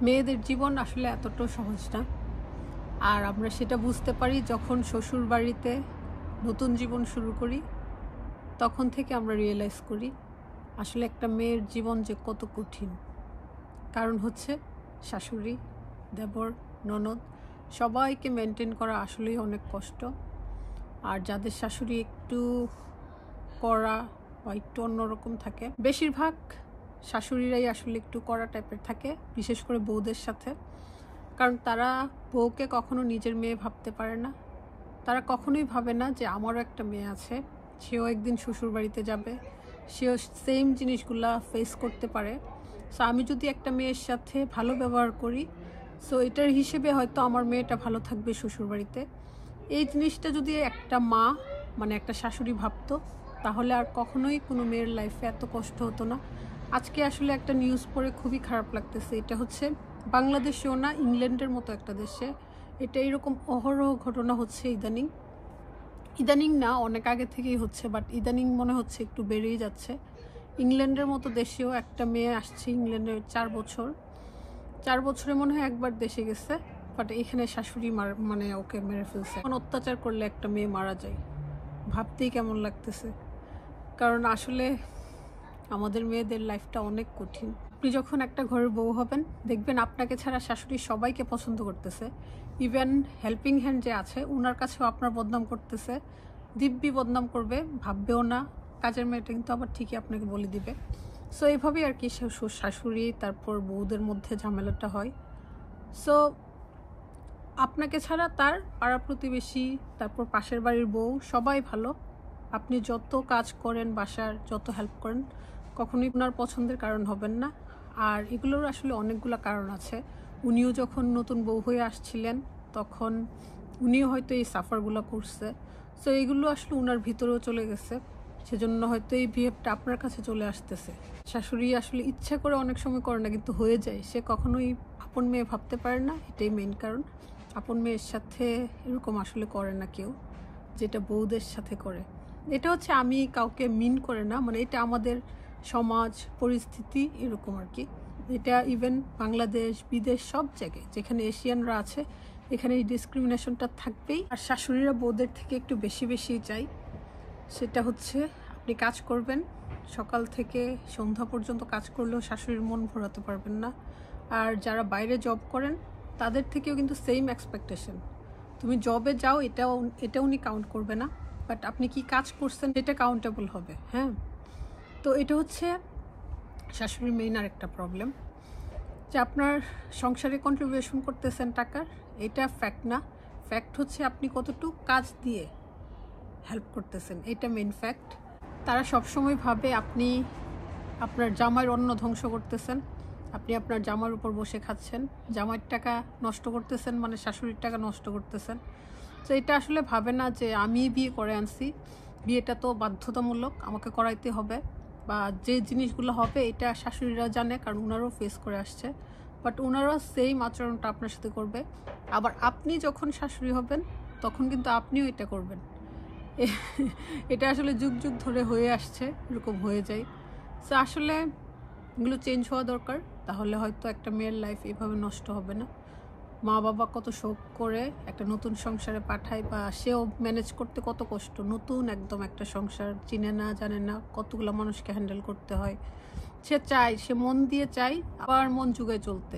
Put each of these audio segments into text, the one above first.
মেয়েদের জীবন আসলে এতটাও সহজ না। আর আমরা সেটা বুঝতে পারি যখন শ্বশুর বাড়িতে নতুন জীবন শুরু করি, তখন থেকে আমরা রিয়েলাইজ করি আসলে একটা মেয়ের জীবন যে কত কঠিন। কারণ হচ্ছে শাশুড়ি, দেবর, ননদ সবাইকে মেনটেন করা আসলেই অনেক কষ্ট। আর যাদের শাশুড়ি একটু কড়া বা একটু অন্যরকম থাকে, বেশিরভাগ শাশুড়িরাই আসলে একটু কড়া টাইপের থাকে, বিশেষ করে বউদের সাথে। কারণ তারা বউকে কখনো নিজের মেয়ে ভাবতে পারে না। তারা কখনোই ভাবে না যে আমারও একটা মেয়ে আছে, সেও একদিন শ্বশুর বাড়িতে যাবে, সেও সেম জিনিসগুলা ফেস করতে পারে। সো আমি যদি একটা মেয়ের সাথে ভালো ব্যবহার করি, সো এটার হিসেবে হয়তো আমার মেয়েটা ভালো থাকবে শ্বশুর বাড়িতে। এই জিনিসটা যদি একটা মা মানে একটা শাশুড়ি ভাবতো, তাহলে আর কখনোই কোনো মেয়ের লাইফে এত কষ্ট হতো না। আজকে আসলে একটা নিউজ পড়ে খুবই খারাপ লাগতেছে। এটা হচ্ছে বাংলাদেশেও না, ইংল্যান্ডের মতো একটা দেশে এটা এরকম অহরহ ঘটনা হচ্ছে ইদানিং না, অনেক আগে থেকেই হচ্ছে, বাট ইদানিং মনে হচ্ছে একটু বেড়েই যাচ্ছে। ইংল্যান্ডের মতো দেশেও একটা মেয়ে আসছে, ইংল্যান্ডের 4 বছরে মনে হয় একবার দেশে গেছে, বাট এখানে শাশুড়ি মানে ওকে মেরে ফেলছে। অত্যাচার করলে একটা মেয়ে মারা যায়, ভাবতেই কেমন লাগতেছে। কারণ আসলে আমাদের মেয়েদের লাইফটা অনেক কঠিন। আপনি যখন একটা ঘরের বউ হবেন, দেখবেন আপনাকে ছাড়া শাশুড়ি সবাইকে পছন্দ করতেছে। ইভেন হেল্পিং হ্যান্ড যে আছে ওনার কাছেও আপনার বদনাম করতেছে, দিব্যি বদনাম করবে, ভাববেও না। কাজের মেয়েটা কিন্তু আবার ঠিকই আপনাকে বলে দিবে। সো এইভাবেই আর কি শাশুড়ি তারপর বউদের মধ্যে ঝামেলাটা হয়। সো আপনাকে ছাড়া তার পাড়া প্রতিবেশী, তারপর পাশের বাড়ির বউ সবাই ভালো। আপনি যত কাজ করেন, বাসার যত হেল্প করেন, কখনোই ওনার পছন্দের কারণ হবেন না। আর এগুলোর আসলে অনেকগুলো কারণ আছে। উনিও যখন নতুন বউ হয়ে আসছিলেন, তখন উনিও হয়তো এই সাফারগুলো করছে। সো এগুলো আসলে ওনার ভিতরেও চলে গেছে, সেজন্য হয়তো এই বিহেভটা আপনার কাছে চলে আসতেছে। শাশুড়ি আসলে ইচ্ছা করে অনেক সময় করে না, কিন্তু হয়ে যায়। সে কখনোই আপন মেয়ে ভাবতে পারে না, এটাই মেইন কারণ। আপন মেয়ের সাথে এরকম আসলে করে না কেউ, যেটা বউদের সাথে করে। এটা হচ্ছে, আমি কাউকে মিন করে না, মানে এটা আমাদের সমাজ পরিস্থিতি এরকম আর কি। এটা ইভেন বাংলাদেশ, বিদেশ সব জায়গায় যেখানে এশিয়ানরা আছে, এখানে এই ডিসক্রিমিনেশনটা থাকবেই। আর শাশুড়িরা বউদের থেকে একটু বেশি বেশি চাই। সেটা হচ্ছে আপনি কাজ করবেন, সকাল থেকে সন্ধ্যা পর্যন্ত কাজ করলেও শাশুড়ির মন ভরাতে পারবেন না। আর যারা বাইরে জব করেন, তাদের থেকেও কিন্তু সেম এক্সপেকটেশন। তুমি জবে যাও, এটা উনি কাউন্ট করবে না, বাট আপনি কি কাজ করছেন এটা কাউন্টেবল হবে। হ্যাঁ, তো এটা হচ্ছে শাশুড়ির মেইন আর একটা প্রবলেম, যে আপনার সংসারে কন্ট্রিবিউশন করতেছেন টাকার, এটা ফ্যাক্ট না। ফ্যাক্ট হচ্ছে আপনি কতটুকু কাজ দিয়ে হেল্প করতেছেন, এটা মেইন ফ্যাক্ট। তারা সবসময় ভাবে আপনি আপনার জামাইয়ের অন্ন ধ্বংস করতেছেন, আপনি আপনার জামার উপর বসে খাচ্ছেন, জামাইয়ের টাকা নষ্ট করতেছেন, মানে শাশুড়ির টাকা নষ্ট করতেছেন। তো এটা আসলে ভাবে না যে আমি বিয়ে করে আনছি, বিয়েটা তো বাধ্যতামূলক, আমাকে করাইতে হবে, বা যে জিনিসগুলো হবে এটা শাশুড়িরা জানে, কারণ ওনারাও ফেস করে আসছে। বাট ওনারা সেম আচরণটা আপনার সাথে করবে। আবার আপনি যখন শাশুড়ি হবেন, তখন কিন্তু আপনিও এটা করবেন। এটা আসলে যুগ যুগ ধরে হয়ে আসছে, এরকম হয়ে যায়। সো আসলে এগুলো চেঞ্জ হওয়া দরকার, তাহলে হয়তো একটা মেয়ের লাইফ এভাবে নষ্ট হবে না। মা বাবা কত শোক করে একটা নতুন সংসারে পাঠায়, বা সেও ম্যানেজ করতে কত কষ্ট, নতুন একদম একটা সংসার, চিনে না জানে না, কতগুলো মানুষকে হ্যান্ডেল করতে হয়। সে চায়, সে মন দিয়ে চায় আবার মন জুগায় চলতে,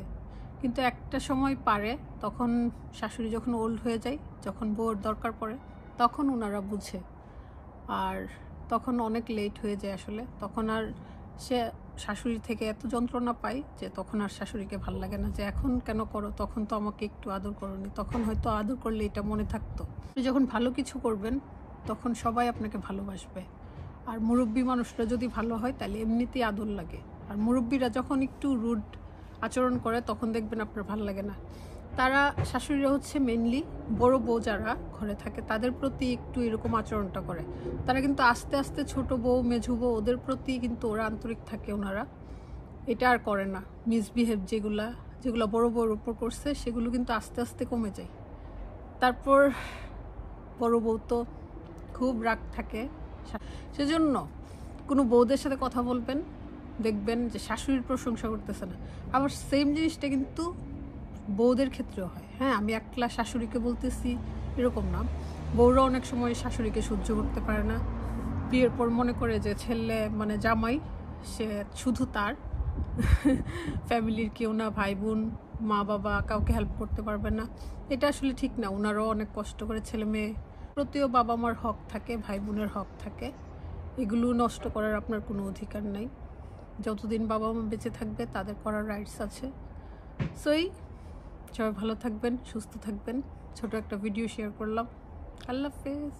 কিন্তু একটা সময় পারে, তখন শাশুড়ি যখন ওল্ড হয়ে যায়, যখন বউর দরকার পড়ে, তখন ওনারা বুঝে। আর তখন অনেক লেট হয়ে যায় আসলে। তখন আর সে শাশুড়ি থেকে এত যন্ত্রণা পায় যে তখন আর শাশুড়িকে ভাল লাগে না, যে এখন কেন করো, তখন তো আমাকে একটু আদর করোনি। তখন হয়তো আদর করলে এটা মনে থাকতো। আপনি যখন ভালো কিছু করবেন, তখন সবাই আপনাকে ভালোবাসবে। আর মুরব্বী মানুষরা যদি ভালো হয়, তাহলে এমনিতেই আদর লাগে। আর মুরব্বীরা যখন একটু রুড আচরণ করে, তখন দেখবেন আপনার ভালো লাগে না। তারা, শাশুড়িরা হচ্ছে মেনলি বড় বউ যারা ঘরে থাকে, তাদের প্রতি একটু এরকম আচরণটা করে। তারা কিন্তু আস্তে আস্তে ছোট বউ, মেঝু বউ, ওদের প্রতি কিন্তু ওরা আন্তরিক থাকে। ওনারা এটা আর করে না। মিসবিহেভ যেগুলো বড় বউর উপর করছে, সেগুলো কিন্তু আস্তে আস্তে কমে যায়। তারপর বড় বউ তো খুব রাগ থাকে, সেজন্য কোনো বউদের সাথে কথা বলবেন, দেখবেন যে শাশুড়ির প্রশংসা করতেছে না। আবার সেম জিনিসটা কিন্তু বউদের ক্ষেত্রেও হয়। হ্যাঁ, আমি একলা শাশুড়িকে বলতেছি এরকম না, বউরা অনেক সময় শাশুড়িকে সহ্য করতে পারে না। বিয়ের পর মনে করে যে ছেলে মানে জামাই সে শুধু তার, ফ্যামিলির কেউ না, ভাই বোন মা বাবা কাউকে হেল্প করতে পারবে না। এটা আসলে ঠিক না। ওনারাও অনেক কষ্ট করে, ছেলে মেয়ে প্রতিও বাবা মার হক থাকে, ভাই বোনের হক থাকে, এগুলো নষ্ট করার আপনার কোনো অধিকার নাই। যতদিন বাবা মা বেঁচে থাকবে তাদের করার রাইটস আছে। সই সবাই ভালো থাকবেন, সুস্থ থাকবেন। ছোট একটা ভিডিও শেয়ার করলাম। আল্লাহ হাফেজ।